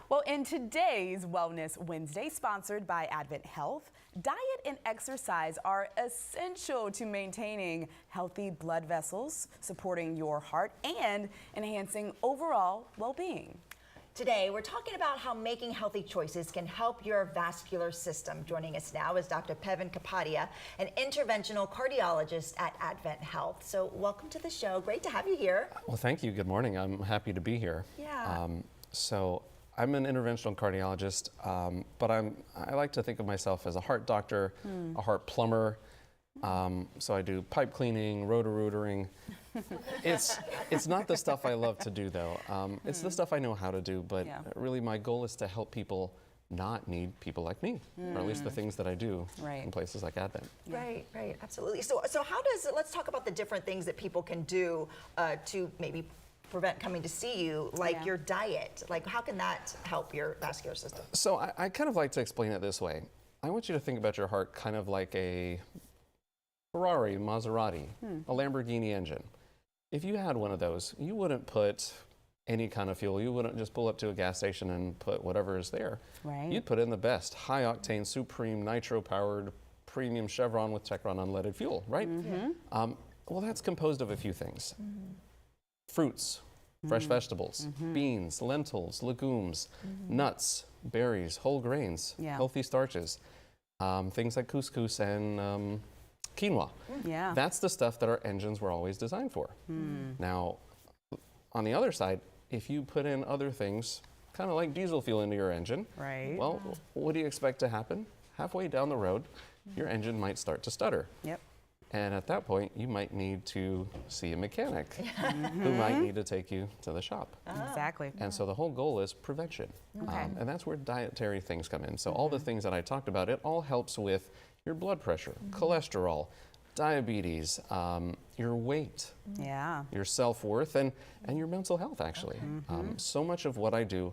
Well, in today's Wellness Wednesday, sponsored by Advent Health, diet and exercise are essential to maintaining healthy blood vessels, supporting your heart, and enhancing overall well-being. Today, we're talking about how making healthy choices can help your vascular system. Joining us now is Dr. Pavan Kapadia, an interventional cardiologist at Advent Health. So welcome to the show. Great to have you here. Well, thank you. Good morning. I'm happy to be here. Yeah. So I'm an interventional cardiologist, but I like to think of myself as a heart doctor, a heart plumber. So I do pipe cleaning, roto-rootering. It's not the stuff I love to do, though. It's the stuff I know how to do, but really my goal is to help people not need people like me, or at least the things that I do in places like Advent. Right, absolutely. So how does, let's talk about the different things that people can do to maybe prevent coming to see you, like your diet. Like, how can that help your vascular system? So I kind of like to explain it this way. I want you to think about your heart kind of like a Ferrari, Maserati, a Lamborghini engine. If you had one of those, you wouldn't put any kind of fuel. You wouldn't just pull up to a gas station and put whatever is there. Right. You'd put in the best, high-octane, supreme, nitro-powered, premium Chevron with Techron unleaded fuel, right? Well, that's composed of a few things. Fruits, fresh vegetables, beans, lentils, legumes, nuts, berries, whole grains, healthy starches, things like couscous and quinoa. That's the stuff that our engines were always designed for. Now, on the other side, if you put in other things, kind of like diesel fuel into your engine, well, what do you expect to happen? Halfway down the road, your engine might start to stutter. And at that point, you might need to see a mechanic who might need to take you to the shop. Exactly. And so the whole goal is prevention. And that's where dietary things come in. So all the things that I talked about, it all helps with your blood pressure, cholesterol, diabetes, your weight, your self-worth, and your mental health, actually. So much of what I do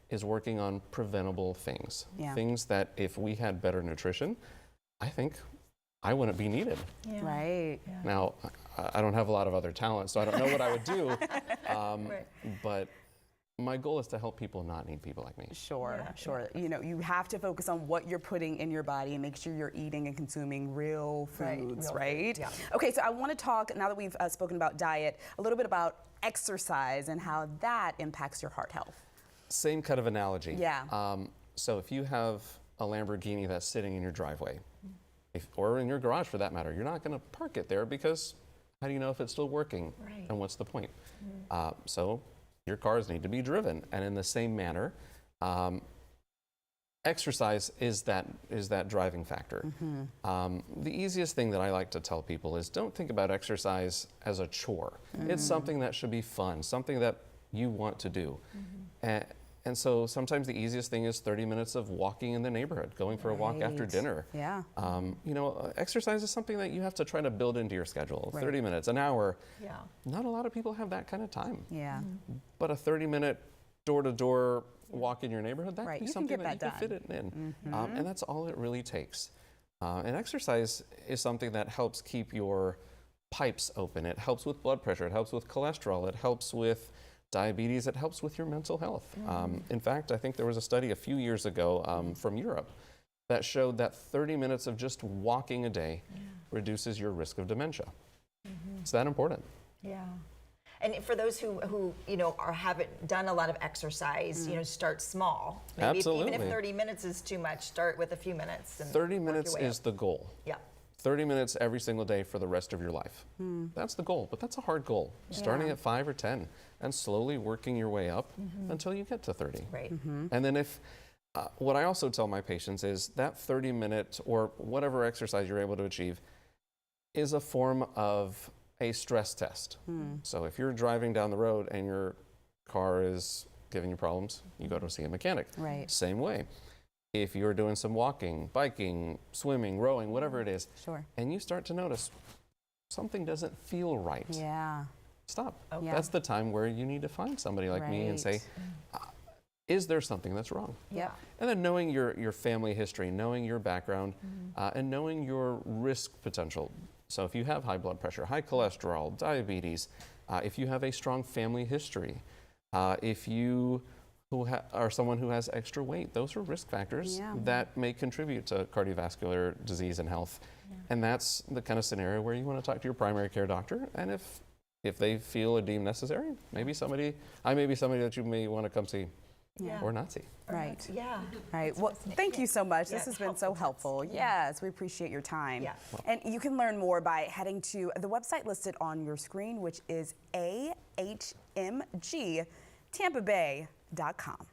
is working on preventable things. Things that if we had better nutrition, I think I wouldn't be needed. Now, I don't have a lot of other talent, so I don't know what I would do, but my goal is to help people not need people like me. Sure. You know, you have to focus on what you're putting in your body and make sure you're eating and consuming real foods, right? Okay, so I want to talk, now that we've spoken about diet, a little bit about exercise and how that impacts your heart health. Same kind of analogy. So if you have a Lamborghini that's sitting in your driveway, or in your garage for that matter, you're not going to park it there because how do you know if it's still working? And what's the point? So your cars need to be driven. And in the same manner, exercise is that driving factor. The easiest thing that I like to tell people is don't think about exercise as a chore. It's something that should be fun, something that you want to do. And so sometimes the easiest thing is 30 minutes of walking in the neighborhood, going for a walk after dinner. You know, exercise is something that you have to try to build into your schedule. 30 minutes, an hour. Not a lot of people have that kind of time. But a 30-minute door-to-door walk in your neighborhood, that'd be something that you can fit it in. And that's all it really takes. And exercise is something that helps keep your pipes open. It helps with blood pressure. It helps with cholesterol. It helps with diabetes. It helps with your mental health. In fact, I think there was a study a few years ago from Europe that showed that 30 minutes of just walking a day reduces your risk of dementia. It's that important. And for those who you know haven't done a lot of exercise, you know, start small. Maybe even if 30 minutes is too much, start with a few minutes. And 30 minutes is the goal. 30 minutes every single day for the rest of your life. That's the goal, but that's a hard goal. Starting at 5 or 10 and slowly working your way up until you get to 30. And then if, what I also tell my patients is that 30-minute or whatever exercise you're able to achieve is a form of a stress test. So if you're driving down the road and your car is giving you problems, you go to see a mechanic. Same way. If you're doing some walking, biking, swimming, rowing, whatever it is, and you start to notice something doesn't feel right, stop. That's the time where you need to find somebody like me and say, is there something that's wrong? And then knowing your family history, knowing your background, and knowing your risk potential. So if you have high blood pressure, high cholesterol, diabetes, if you have a strong family history, if you or someone who has extra weight. Those are risk factors Yeah. that may contribute to cardiovascular disease and health. And that's the kind of scenario where you want to talk to your primary care doctor. And if they feel or deem necessary, I may be somebody that you may want to come see Yeah. or not see. Right. Yeah. Right. Well, thank you so much. This Yeah, has been so helpful. Yes, we appreciate your time. Yeah. And you can learn more by heading to the website listed on your screen, which is ahmgtampabay.com.